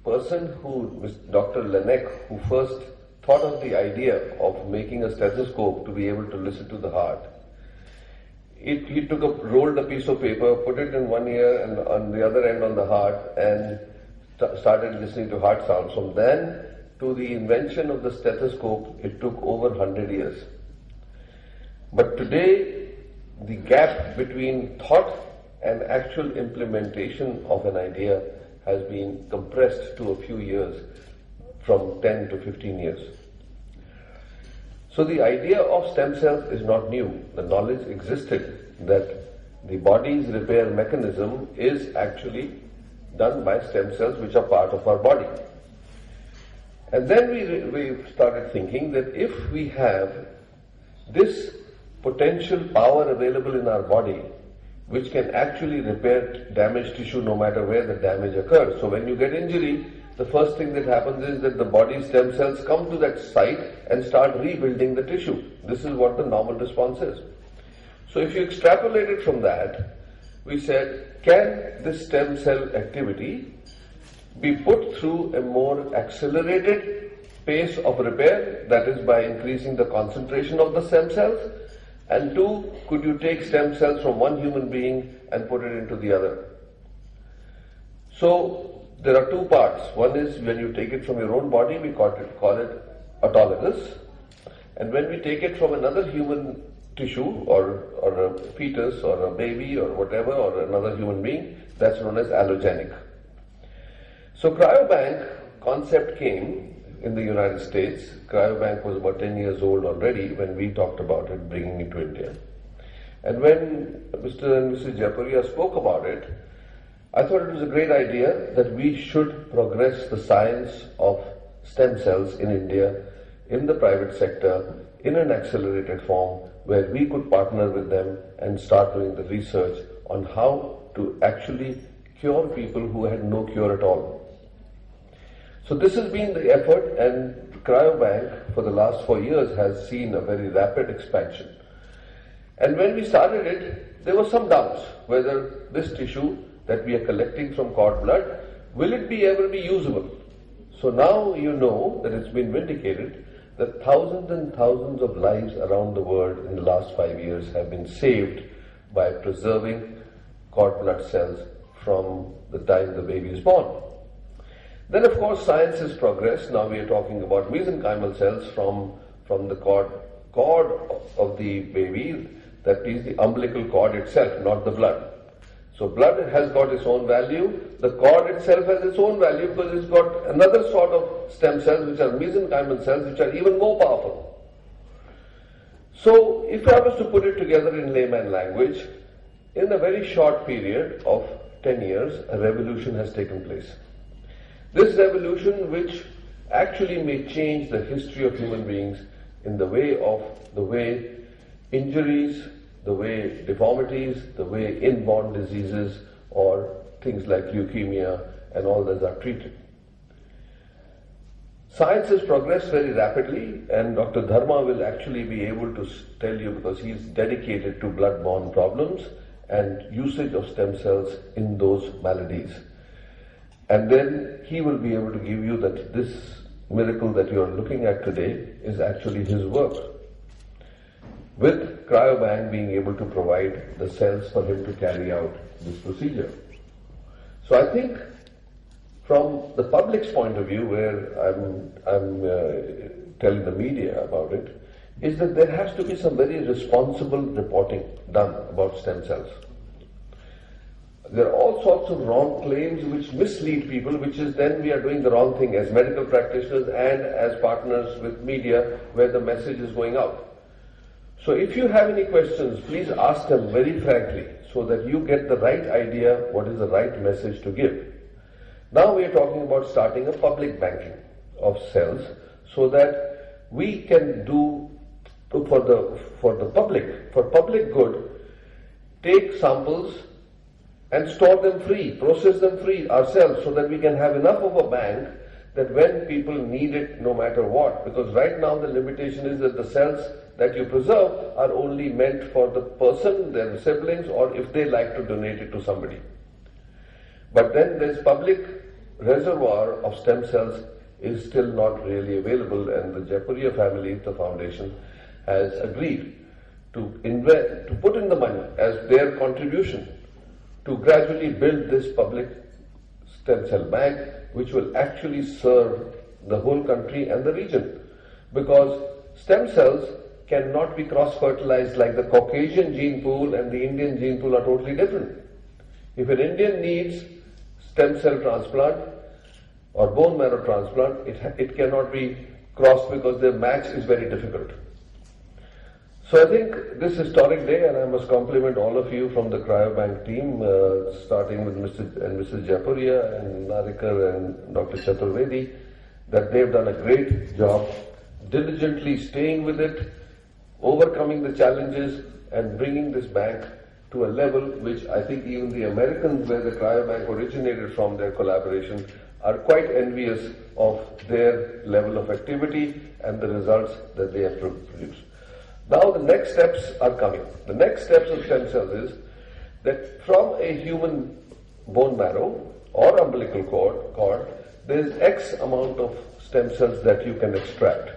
person Dr. Laennec, who first thought of the idea of making a stethoscope to be able to listen to the heart, he rolled a piece of paper, put it in one ear and on the other end on the heart, and started listening to heart sounds. From then to the invention of the stethoscope, it took over 100 years. But today, the gap between thought and actual implementation of an idea has been compressed to a few years, from 10 to 15 years. So the idea of stem cells is not new. The knowledge existed that the body's repair mechanism is actually done by stem cells, which are part of our body. And then we started thinking that if we have this potential power available in our body, which can actually repair damaged tissue no matter where the damage occurs. So when you get injury, the first thing that happens is that the body's stem cells come to that site and start rebuilding the tissue. This is what the normal response is. So if you extrapolate it from that, we said, can this stem cell activity be put through a more accelerated pace of repair, that is by increasing the concentration of the stem cells? And two, could you take stem cells from one human being and put it into the other? So there are two parts. One is when you take it from your own body, we call it autologous. And when we take it from another human tissue or a fetus or a baby or whatever, or another human being, that's known as allogenic. So cryobank concept came in the United States. Cryobank was about 10 years old already when we talked about it, bringing it to India. And when Mr. and Mrs. Japaria spoke about it, I thought it was a great idea that we should progress the science of stem cells in India, in the private sector, in an accelerated form, where we could partner with them and start doing the research on how to actually cure people who had no cure at all. So this has been the effort, and Cryobank for the last 4 years has seen a very rapid expansion. And when we started it, there were some doubts whether this tissue that we are collecting from cord blood, will it be ever be usable? So now you know that it's been vindicated that thousands and thousands of lives around the world in the last 5 years have been saved by preserving cord blood cells from the time the baby is born. Then of course science has progressed. Now we are talking about mesenchymal cells from the cord of the baby, that is the umbilical cord itself, not the blood. So blood has got its own value. The cord itself has its own value because it's got another sort of stem cells which are mesenchymal cells, which are even more powerful. So if I was to put it together in layman language, in a very short period of 10 years, a revolution has taken place. This revolution, which actually may change the history of human beings in the way injuries, the way deformities, the way inborn diseases or things like leukemia and all those are treated. Science has progressed very rapidly, and Dr. Dharma will actually be able to tell you, because he is dedicated to blood-borne problems and usage of stem cells in those maladies. And then he will be able to give you that this miracle that you are looking at today is actually his work, with Cryobank being able to provide the cells for him to carry out this procedure. So I think from the public's point of view, where I'm telling the media about it, is that there has to be some very responsible reporting done about stem cells. There are all sorts of wrong claims which mislead people, which is then we are doing the wrong thing as medical practitioners and as partners with media where the message is going out. So if you have any questions, please ask them very frankly so that you get the right idea what is the right message to give. Now we are talking about starting a public banking of cells so that we can do for the public, for public good, take samples and store them free, process them free ourselves so that we can have enough of a bank that when people need it, no matter what, because right now the limitation is that the cells that you preserve are only meant for the person, their siblings, or if they like to donate it to somebody. But then there's public reservoir of stem cells is still not really available, and the Jaipuria family, the foundation, has agreed to invest, to put in the money as their contribution to gradually build this public stem cell bank, which will actually serve the whole country and the region. Because stem cells cannot be cross-fertilized like the Caucasian gene pool and the Indian gene pool are totally different. If an Indian needs stem cell transplant or bone marrow transplant, it cannot be crossed because their match is very difficult. So I think this historic day, and I must compliment all of you from the cryobank team, starting with Mr. and Mrs. Jaipuria and Narikar and Dr. Chaturvedi, that they've done a great job diligently staying with it, overcoming the challenges and bringing this bank to a level which I think even the Americans, where the cryobank originated from, their collaboration, are quite envious of their level of activity and the results that they have produced. Now the next steps are coming. The next steps of stem cells is that from a human bone marrow or umbilical cord, there is X amount of stem cells that you can extract.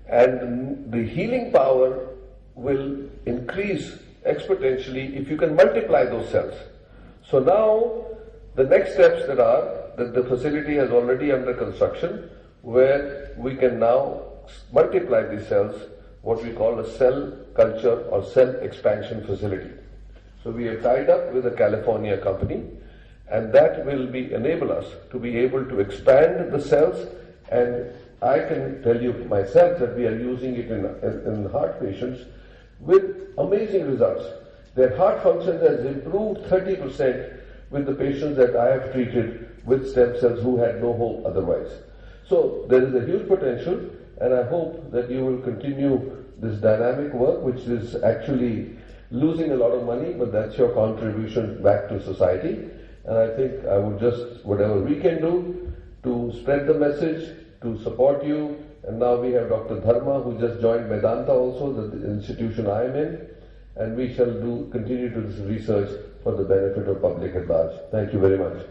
And the healing power will increase exponentially if you can multiply those cells. So now the next steps that the facility has already under construction, where we can now multiply these cells, what we call a cell culture or cell expansion facility. So we have tied up with a California company, and that will enable us to be able to expand the cells. And I can tell you myself that we are using it in heart patients with amazing results. Their heart function has improved 30% with the patients that I have treated with stem cells who had no hope otherwise. So there is a huge potential, and I hope that you will continue this dynamic work, which is actually losing a lot of money, but that's your contribution back to society. And I think I would just, whatever we can do to spread the message, to support you. And now we have Dr. Dharma, who just joined Vedanta also, the institution I am in, and we shall continue to do this research for the benefit of public at large. Thank you very much.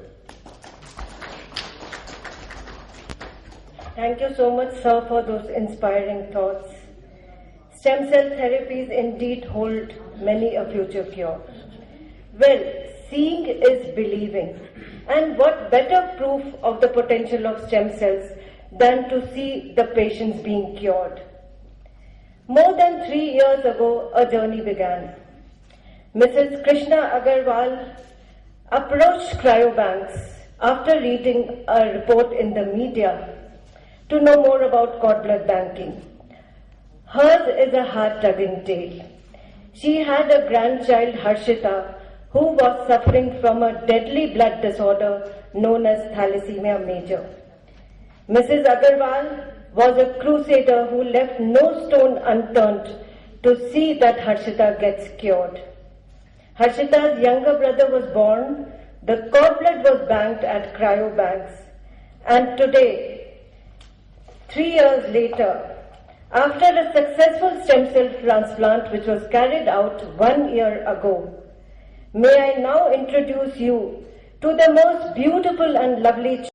Thank you so much, sir, for those inspiring thoughts. Stem cell therapies indeed hold many a future cure. Well, seeing is believing. And what better proof of the potential of stem cells than to see the patients being cured? More than 3 years ago, a journey began. Mrs. Krishna Agarwal approached cryobanks after reading a report in the media to know more about cord blood banking. Hers is a heart-tugging tale. She had a grandchild, Harshita, who was suffering from a deadly blood disorder known as thalassemia major. Mrs. Agarwal was a crusader who left no stone unturned to see that Harshita gets cured. Harshita's younger brother was born, the cord blood was banked at cryobanks, and today, 3 years later, after a successful stem cell transplant which was carried out 1 year ago, may I now introduce you to the most beautiful and lovely